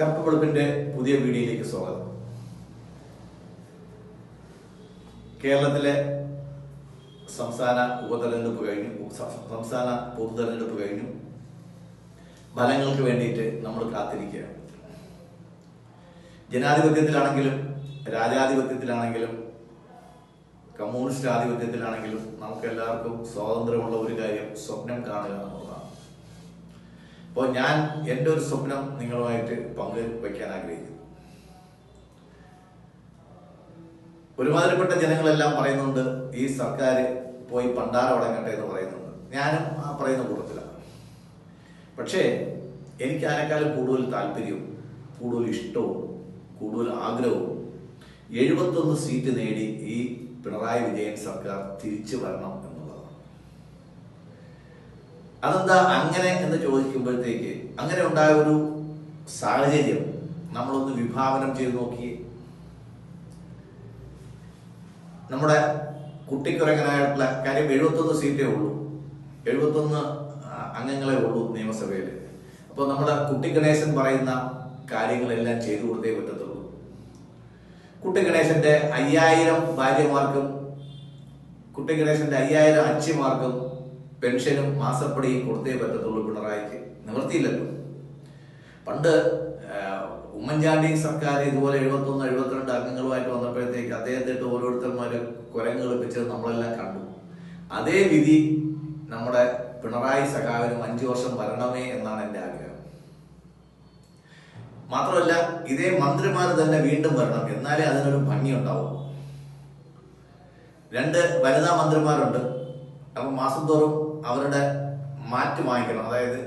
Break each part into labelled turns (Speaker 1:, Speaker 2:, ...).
Speaker 1: കറുപ്പ് വെളുപ്പിന്റെ പുതിയ വീഡിയോയിലേക്ക് സ്വാഗതം. കേരളത്തിലെ സംസ്ഥാന ഉപതെരഞ്ഞെടുപ്പ് കഴിഞ്ഞു, സംസ്ഥാന പൊതുതെരഞ്ഞെടുപ്പ് കഴിഞ്ഞു. ഫലങ്ങൾക്ക് വേണ്ടിയിട്ട് നമ്മൾ കാത്തിരിക്കുകയാണ്. ജനാധിപത്യത്തിലാണെങ്കിലും രാജാധിപത്യത്തിലാണെങ്കിലും കമ്മ്യൂണിസ്റ്റ് ആധിപത്യത്തിലാണെങ്കിലും നമുക്ക് എല്ലാവർക്കും സ്വാതന്ത്ര്യമുള്ള ഒരു കാര്യം സ്വപ്നം കാണുക എന്നുള്ളതാണ്. അപ്പോൾ ഞാൻ എൻ്റെ ഒരു സ്വപ്നം നിങ്ങളുമായിട്ട് പങ്കുവയ്ക്കാൻ ആഗ്രഹിക്കുന്നു. ഒരുമാതിരിപ്പെട്ട ജനങ്ങളെല്ലാം പറയുന്നുണ്ട് ഈ സർക്കാർ പോയി പണ്ടാരം അടങ്ങട്ടെ എന്ന് പറയുന്നുണ്ട്. ഞാനും ആ പറയുന്ന കൂട്ടത്തിലാണ്. പക്ഷേ എനിക്ക് അതിനേക്കാളും കൂടുതൽ താല്പര്യവും കൂടുതൽ ഇഷ്ടവും കൂടുതൽ ആഗ്രഹവും 71 സീറ്റ് നേടി ഈ പിണറായി വിജയൻ സർക്കാർ തിരിച്ചു വരണം എന്നുള്ളതാണ്. അതെന്താ അങ്ങനെ എന്ന് ചോദിക്കുമ്പോഴത്തേക്ക് അങ്ങനെ ഉണ്ടായ ഒരു സാഹചര്യം നമ്മളൊന്ന് വിഭാവനം ചെയ്ത് നോക്കിയേ. നമ്മുടെ കുട്ടിക്കുറങ്ങനായിട്ടുള്ള കാര്യം 71 സീറ്റേ ഉള്ളൂ, 71 അംഗങ്ങളെ ഉള്ളൂ നിയമസഭയിൽ. അപ്പോൾ നമ്മുടെ കുട്ടി ഗണേശൻ പറയുന്ന കാര്യങ്ങളെല്ലാം ചെയ്തു കൊടുത്തേ പറ്റത്തുള്ളൂ. കുട്ടി ഗണേശന്റെ 5000 ഭാര്യമാർക്കും കുട്ടി ഗണേശന്റെ 5000 അച്ഛന്മാർക്കും പെൻഷനും മാസപ്പടിയും കൊടുത്തേ പറ്റത്തുള്ളൂ. പിണറായിക്ക് നിവൃത്തിയില്ലല്ലോ. പണ്ട് ഉമ്മൻചാണ്ടി സർക്കാർ ഇതുപോലെ 71, 72 അംഗങ്ങളുമായിട്ട് വന്നപ്പോഴത്തേക്ക് അദ്ദേഹത്തിട്ട് ഓരോരുത്തർമാര് കുരങ്ങ് കളിപ്പിച്ചത് നമ്മളെല്ലാം കണ്ടു. അതേ വിധി നമ്മുടെ പിണറായി സഖാവിനും 5 വർഷം വരണമേ എന്നാണ് എൻ്റെ ആഗ്രഹം. മാത്രമല്ല ഇതേ മന്ത്രിമാർ തന്നെ വീണ്ടും വരണം, എന്നാലേ അതിനൊരു ഭംഗി ഉണ്ടാവും. 2 വനിതാ മന്ത്രിമാരുണ്ട്. അപ്പൊ മാസം തോറും അവരുടെ മാറ്റ് വാങ്ങിക്കണം, അതായത്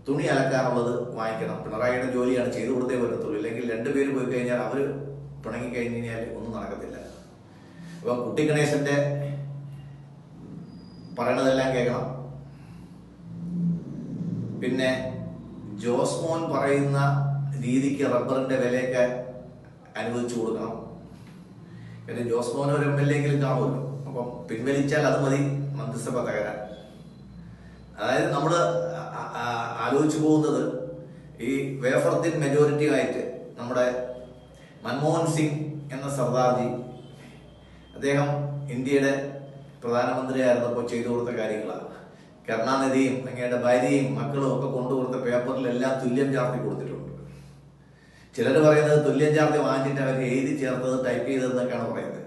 Speaker 1: തുണി അലക്കാനുള്ളത് വാങ്ങിക്കണം. പിണറായിയുടെ ജോലിയാണ്, ചെയ്തു കൊടുത്തേ പറ്റത്തുള്ളൂ. ഇല്ലെങ്കിൽ 2 പേര് പോയി കഴിഞ്ഞാൽ അവര് പിണങ്ങി കഴിഞ്ഞ് കഴിഞ്ഞാൽ ഒന്നും നടക്കത്തില്ല. അപ്പൊ കുട്ടി ഗണേശന്റെ പറയണതെല്ലാം കേൾക്കണം. പിന്നെ ജോസ്മോൻ പറയുന്ന രീതിക്ക് റബ്ബറിന്റെ വിലയൊക്കെ അനുവദിച്ചു കൊടുക്കണം. പിന്നെ ജോസ്മോൻ ഒരു MLA എങ്കിലും കാണുമല്ലോ. അപ്പം പിൻവലിച്ചാൽ അത് മതി മന്ത്രിസഭ തകരാൻ. അതായത് നമ്മള് ആലോചിച്ചു പോകുന്നത് ഈ വേഫർദിൻ മെജോറിറ്റി ആയിട്ട് നമ്മുടെ മൻമോഹൻ സിംഗ് എന്ന സർദാർജി, അദ്ദേഹം ഇന്ത്യയുടെ പ്രധാനമന്ത്രിയായിരുന്നപ്പോൾ ചെയ്തു കൊടുത്ത കാര്യങ്ങളാണ്. കരുണാനിധിയും അങ്ങയുടെ ഭാര്യയും മക്കളും ഒക്കെ കൊണ്ടുകൊടുത്ത പേപ്പറിലെല്ലാം തുല്യം ചാർത്തി കൊടുത്തിട്ടുണ്ട്. ചിലർ പറയുന്നത് തുല്യം ചാർത്തി വാങ്ങിച്ചിട്ട് അവർ എഴുതി ചേർത്തത് ടൈപ്പ് ചെയ്തതെന്നൊക്കെയാണ് പറയുന്നത്.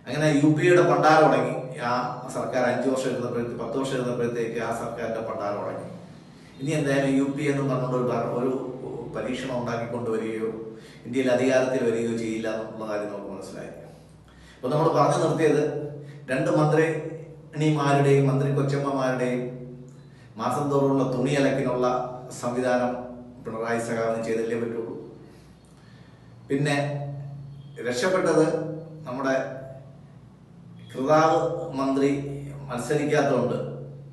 Speaker 1: അങ്ങനെ UP യുടെ പണ്ടാരം തുടങ്ങി. ആ സർക്കാർ 5 വർഷം ഇരുന്നപ്പോഴത്തേക്ക് 10 വർഷം ഇരുന്നപ്പോഴത്തേക്ക് ആ സർക്കാരിന്റെ പണ്ടാരം തുടങ്ങി. ഇനി എന്തായാലും UP എന്ന് പറഞ്ഞുകൊണ്ട് ഒരു പരീക്ഷണം ഉണ്ടാക്കിക്കൊണ്ടുവരികയോ ഇന്ത്യയിൽ അധികാരത്തിൽ വരികയോ ചെയ്യില്ല എന്നുള്ള കാര്യം നമുക്ക് മനസ്സിലായി. അപ്പൊ നമ്മൾ പറഞ്ഞു നിർത്തിയത് 2 മന്ത്രിമാരുടെയും മന്ത്രി കൊച്ചമ്മമാരുടെയും മാസം തോറുള്ള തുണി അലക്കിനുള്ള സംവിധാനം പിണറായി സഖാവിന് ചെയ്തല്ലേ പറ്റുള്ളൂ. പിന്നെ രക്ഷപ്പെട്ടത് നമ്മുടെ കൃതാവ് മന്ത്രി മത്സരിക്കാത്തതുകൊണ്ട്,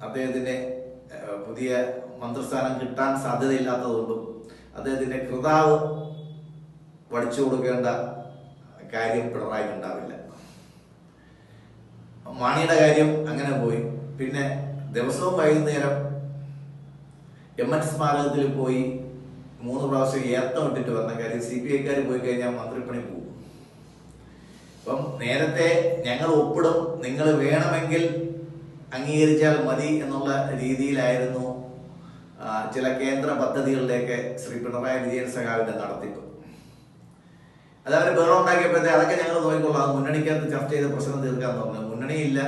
Speaker 1: അദ്ദേഹത്തിന് പുതിയ മന്ത്രിസ്ഥാനം കിട്ടാൻ സാധ്യതയില്ലാത്തതുകൊണ്ടും അദ്ദേഹത്തിന്റെ കൃതാവ് പഠിച്ചു കൊടുക്കേണ്ട കാര്യം പിണറായിക്ക് ഉണ്ടാവില്ല. മാണിയുടെ കാര്യം അങ്ങനെ പോയി. പിന്നെ ദിവസവും വൈകുന്നേരം MN സ്മാരകത്തിൽ പോയി 3 പ്രാവശ്യം ഏത്തം ഇട്ടിട്ട് വന്ന കാര്യം CPI പോയി കഴിഞ്ഞാൽ മന്ത്രിപ്പണി പോകും. അപ്പം നേരത്തെ ഞങ്ങൾ ഒപ്പിടും, നിങ്ങൾ വേണമെങ്കിൽ അംഗീകരിച്ചാൽ മതി എന്നുള്ള രീതിയിലായിരുന്നു ചില കേന്ദ്ര പദ്ധതികളുടെയൊക്കെ ശ്രീ പിണറായി വിജയൻ സഖാവിന്റെ നടത്തിപ്പ്. അതവര് ബഹളം ഉണ്ടാക്കിയപ്പോഴത്തെ അതൊക്കെ ഞങ്ങൾ നോക്കിക്കൊള്ളാം, മുന്നണിക്കകത്ത് ചർച്ച ചെയ്ത് പ്രശ്നം തീർക്കാന്ന് പറഞ്ഞു. മുന്നണിയില്ല,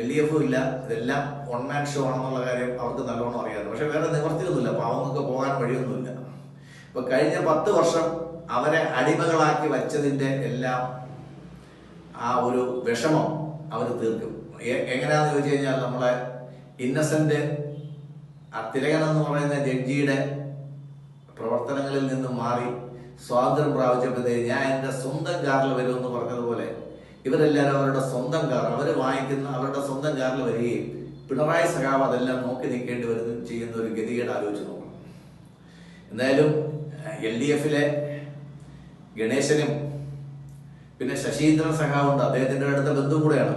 Speaker 1: LDF ഇല്ല, ഇതെല്ലാം വൺ മാൻ ഷോ ആണെന്നുള്ള കാര്യം അവർക്ക് നല്ലോണം അറിയാം. പക്ഷെ വേറെ നിവർത്തിയൊന്നുമില്ല, പാവങ്ങൾക്ക് പോകാൻ വഴിയൊന്നുമില്ല. ഇപ്പൊ കഴിഞ്ഞ 10 വർഷം അവരെ അടിമകളാക്കി വച്ചതിന്റെ എല്ലാം ആ ഒരു വിഷമം അവർ തീർക്കും. എങ്ങനെയാന്ന് ചോദിച്ചു കഴിഞ്ഞാൽ നമ്മളെ ഇന്നസെന്റ് തിലകൻ എന്ന് പറയുന്ന ജഡ്ജിയുടെ പ്രവർത്തനങ്ങളിൽ നിന്ന് മാറി സ്വാതന്ത്ര്യം പ്രാപിച്ചപ്പോഴത്തേക്ക് ഞാൻ എൻ്റെ സ്വന്തം കാറിൽ വരുമെന്ന് പറഞ്ഞതുപോലെ ഇവരെല്ലാവരും അവരുടെ സ്വന്തം കാർ വാങ്ങിക്കുന്ന അവരുടെ സ്വന്തം കാറിൽ വരികയും പിണറായി സഖാവ് അതെല്ലാം നോക്കി നിൽക്കേണ്ടി വരുന്ന ചെയ്യുന്ന ഒരു ഗതികേട് ആലോചിച്ച് നോക്കണം. എന്തായാലും LDFിലെ ഗണേശനും പിന്നെ ശശീന്ദ്രൻ സഖാവുണ്ട്, അദ്ദേഹത്തിന്റെ അടുത്ത ബന്ധു കൂടെയാണ്.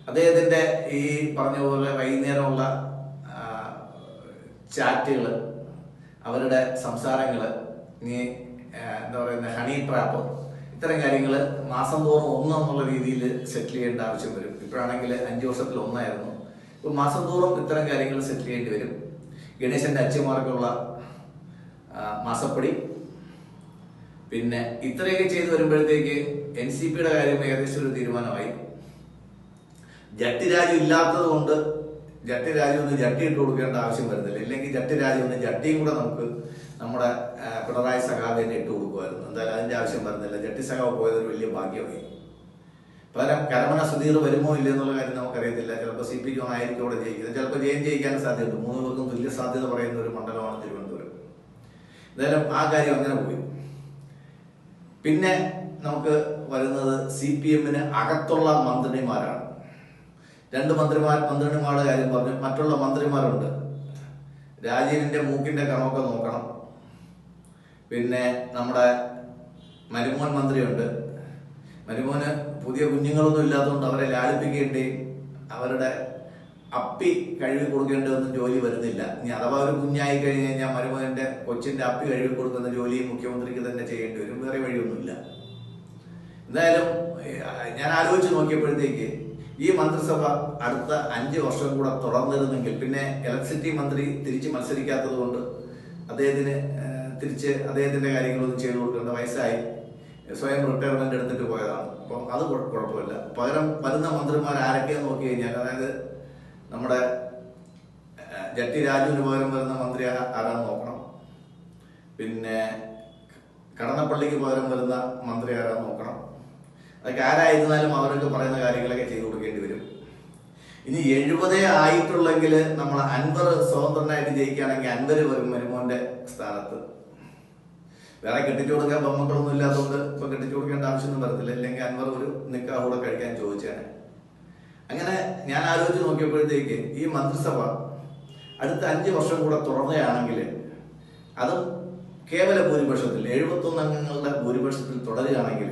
Speaker 1: അദ്ദേഹത്തിന്റെ ഈ പറഞ്ഞ പോലെ വൈകുന്നേരമുള്ള ചാറ്റുകൾ അവരുടെ സംസാരങ്ങൾ, ഇനി എന്താ പറയുന്നത്, ഹണി ട്രാപ്പ്, ഇത്തരം കാര്യങ്ങൾ മാസം തോറും ഒന്നെന്നുള്ള രീതിയിൽ സെറ്റിൽ ചെയ്യേണ്ട ആവശ്യം വരും. ഇപ്പോഴാണെങ്കിൽ 5 വർഷത്തിൽ ഒന്നായിരുന്നു. ഇപ്പം മാസം തോറും ഇത്തരം കാര്യങ്ങൾ സെറ്റിൽ ചെയ്യേണ്ടി വരും. ഗണേശന്റെ അച്ഛന്മാർക്കുള്ള മാസപ്പടി, പിന്നെ ഇത്രയൊക്കെ ചെയ്തു വരുമ്പോഴത്തേക്ക് NCPയുടെ കാര്യം ഏകദേശം ഒരു തീരുമാനമായി. ജട്ടി രാജു ഇല്ലാത്തത് കൊണ്ട് ജട്ടി രാജു ഒന്ന് ജട്ടി ഇട്ട് കൊടുക്കേണ്ട ആവശ്യം വരുന്നില്ല. ഇല്ലെങ്കിൽ ജട്ടി രാജു ഒന്ന് ജട്ടിയും കൂടെ നമുക്ക് നമ്മുടെ പിണറായി സഖാവിനെ ഇട്ട് കൊടുക്കുമായിരുന്നു. എന്തായാലും അതിന്റെ ആവശ്യം വരുന്നില്ല. ജട്ടി സഖാവ് പോയതൊരു വലിയ ഭാഗ്യമായി. പകരം കരമന സുധീർ വരുമോ ഇല്ല എന്നുള്ള കാര്യം നമുക്കറിയത്തില്ല. ചിലപ്പോൾ CPക്ക് ആയിരിക്കും അവിടെ ജയിക്കുന്നത്, ചിലപ്പോൾ ജയിക്കാനും സാധ്യതയുണ്ട്. 3 പേർക്കും തുല്യ സാധ്യത പറയുന്ന ഒരു മണ്ഡലമാണ് തിരുവനന്തപുരം. എന്തായാലും ആ കാര്യം അങ്ങനെ പോയി. പിന്നെ നമുക്ക് വരുന്നത് CPMന് അകത്തുള്ള മന്ത്രിമാരാണ്. 2 മന്ത്രിമാരുടെ കാര്യം പറഞ്ഞു. മറ്റുള്ള മന്ത്രിമാരുണ്ട്. രാജീവിന്റെ മൂക്കിന്റെ കണമൊക്കെ നോക്കണം. പിന്നെ നമ്മുടെ മരുമോൻ മന്ത്രിയുണ്ട്. മരുമോന് പുതിയ കുഞ്ഞുങ്ങളൊന്നും ഇല്ലാത്തതുകൊണ്ട് അവരെ ലാളിപ്പിക്കേണ്ടേയും അവരുടെ അപ്പി കഴുകി കൊടുക്കേണ്ടതൊന്നും ജോലി വരുന്നില്ല. ഇനി അഥവാ ഒരു കുഞ്ഞായി കഴിഞ്ഞ് കഴിഞ്ഞാൽ മരുമോന്റെ കൊച്ചിന്റെ അപ്പി കഴുകി കൊടുക്കുന്ന ജോലിയും മുഖ്യമന്ത്രിക്ക് തന്നെ ചെയ്യേണ്ടി വരും. വേറെ വഴിയൊന്നുമില്ല. എന്തായാലും ഞാൻ ആലോചിച്ച് നോക്കിയപ്പോഴത്തേക്ക് ഈ മന്ത്രിസഭ അടുത്ത 5 വർഷം കൂടെ തുടർന്നിരുന്നെങ്കിൽ, പിന്നെ ഇലക്ട്രിസിറ്റി മന്ത്രി തിരിച്ച് മത്സരിക്കാത്തത് കൊണ്ട് അദ്ദേഹത്തിന്റെ കാര്യങ്ങളൊന്നും ചെയ്തു കൊടുക്കേണ്ട, വയസ്സായി, സ്വയം റിട്ടയർമെന്റ് എടുത്തിട്ട് പോയതാണ്. അപ്പം അത് കുഴപ്പമില്ല. പകരം വരുന്ന മന്ത്രിമാർ ആരൊക്കെയെന്ന് നോക്കി കഴിഞ്ഞാൽ, അതായത് നമ്മുടെ ജട്ടി രാജുവിന് പകരം വരുന്ന മന്ത്രി ആരാന്ന് നോക്കണം. പിന്നെ കടന്നപ്പള്ളിക്ക് പകരം വരുന്ന മന്ത്രി ആരാന്ന് നോക്കണം. അതൊക്കെ ആരായിരുന്നാലും അവരൊക്കെ പറയുന്ന കാര്യങ്ങളൊക്കെ ചെയ്തു കൊടുക്കേണ്ടി വരും. ഇനി 70 ആയിട്ടുള്ളെങ്കിൽ നമ്മൾ അൻവർ സ്വതന്ത്രനായിട്ട് ജയിക്കുകയാണെങ്കിൽ അൻവർ വരും മരുമോന്റെ സ്ഥാനത്ത്. വേറെ കെട്ടിച്ചു കൊടുക്കാൻ ബൊമ്മക്കളൊന്നും ഇല്ലാത്തതുകൊണ്ട് ഇപ്പൊ കെട്ടിച്ചു കൊടുക്കേണ്ട ആവശ്യമൊന്നും വരത്തില്ല. ഇല്ലെങ്കിൽ അൻവർ ഒരു നിക്കാഹ് കൂടെ കഴിക്കാൻ ചോദിച്ചാണ്. അങ്ങനെ ഞാൻ ആലോചിച്ച് നോക്കിയപ്പോഴത്തേക്ക് ഈ മന്ത്രിസഭ അടുത്ത 5 വർഷം കൂടെ തുടരുകയാണെങ്കിൽ, അതും കേവല ഭൂരിപക്ഷത്തിൽ 71 അംഗങ്ങളുടെ ഭൂരിപക്ഷത്തിൽ തുടരുകയാണെങ്കിൽ,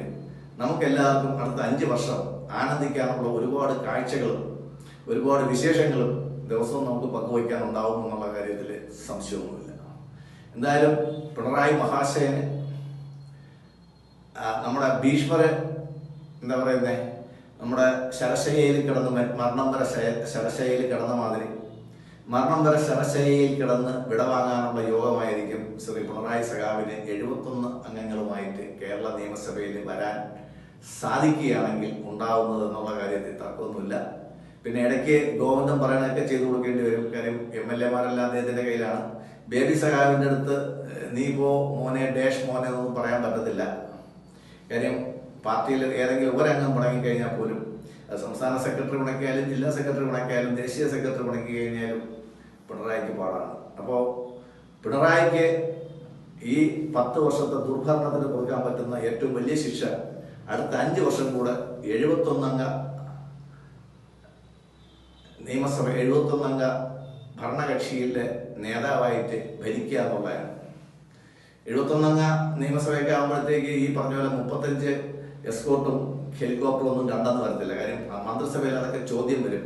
Speaker 1: നമുക്കെല്ലാവർക്കും അടുത്ത 5 വർഷം ആനന്ദിക്കാനുള്ള ഒരുപാട് കാഴ്ചകളും ഒരുപാട് വിശേഷങ്ങളും ദിവസവും നമുക്ക് പങ്കുവയ്ക്കാനുണ്ടാവും എന്നുള്ള കാര്യത്തിൽ സംശയമൊന്നുമില്ല. എന്തായാലും പിണറായി മഹാശയന് നമ്മുടെ ഭീഷ്മര് എന്താ പറയുന്നേ, നമ്മുടെ ശരശയ്യയിൽ കിടന്ന് മരണം വരെ ശരശയ്യയിൽ കിടന്ന മാതിരി മരണം വരെ ശരശയ്യയിൽ കിടന്ന് വിടവാങ്ങാനുള്ള യോഗമായിരിക്കും ശ്രീ പിണറായി സഖാവിന് 71 അംഗങ്ങളുമായിട്ട് കേരള നിയമസഭയിൽ വരാൻ സാധിക്കുകയാണെങ്കിൽ ഉണ്ടാവുന്നത് എന്നുള്ള കാര്യത്തിൽ തർക്കമൊന്നുമില്ല. പിന്നെ ഇടയ്ക്ക് ഗോവിന്ദൻ പറയണതൊക്കെ ചെയ്തു കൊടുക്കേണ്ടി വരും. കാര്യം MLA-മാരെല്ലാം അദ്ദേഹത്തിന്റെ കയ്യിലാണ്. ബേബി സഖാവിന്റെ അടുത്ത് നീ പോ മോനെ ഡാഷ് മോനെ എന്നൊന്നും പറയാൻ പറ്റത്തില്ല. കാര്യം പാർട്ടിയിൽ ഏതെങ്കിലും ഒരംഗം മുടങ്ങിക്കഴിഞ്ഞാൽ പോലും, അത് സംസ്ഥാന സെക്രട്ടറി മുടക്കിയാലും ജില്ലാ സെക്രട്ടറി മുടക്കിയാലും ദേശീയ സെക്രട്ടറി മുടക്കി കഴിഞ്ഞാലും പിണറായിക്ക് പാടാണ്. അപ്പോൾ പിണറായിക്ക് ഈ 10 വർഷത്തെ ദുർഭരണത്തിന് കൊടുക്കാൻ പറ്റുന്ന ഏറ്റവും വലിയ ശിക്ഷ അടുത്ത 5 വർഷം കൂടെ 71 അംഗ നിയമസഭ 71 അംഗ ഭരണകക്ഷിയിലെ നേതാവായിട്ട് ഭരിക്കുക എന്നുള്ളതാണ്. 71 അംഗ നിയമസഭയൊക്കെ ആകുമ്പോഴത്തേക്ക് ഈ പറഞ്ഞ പോലെ 35 എസ്കോർട്ടും ഹെലികോപ്റ്ററും ഒന്നും കണ്ടെന്ന് വരത്തില്ല. കാര്യം മന്ത്രിസഭയിൽ അതൊക്കെ ചോദ്യം വരും,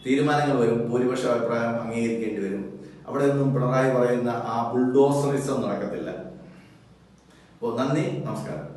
Speaker 1: തീരുമാനങ്ങൾ വരും, ഭൂരിപക്ഷ അഭിപ്രായം അംഗീകരിക്കേണ്ടി വരും. അവിടെ ഒന്നും പിണറായി പറയുന്ന ആ ബുൾഡോസറിസം നടക്കത്തില്ല. അപ്പോൾ നന്ദി, നമസ്കാരം.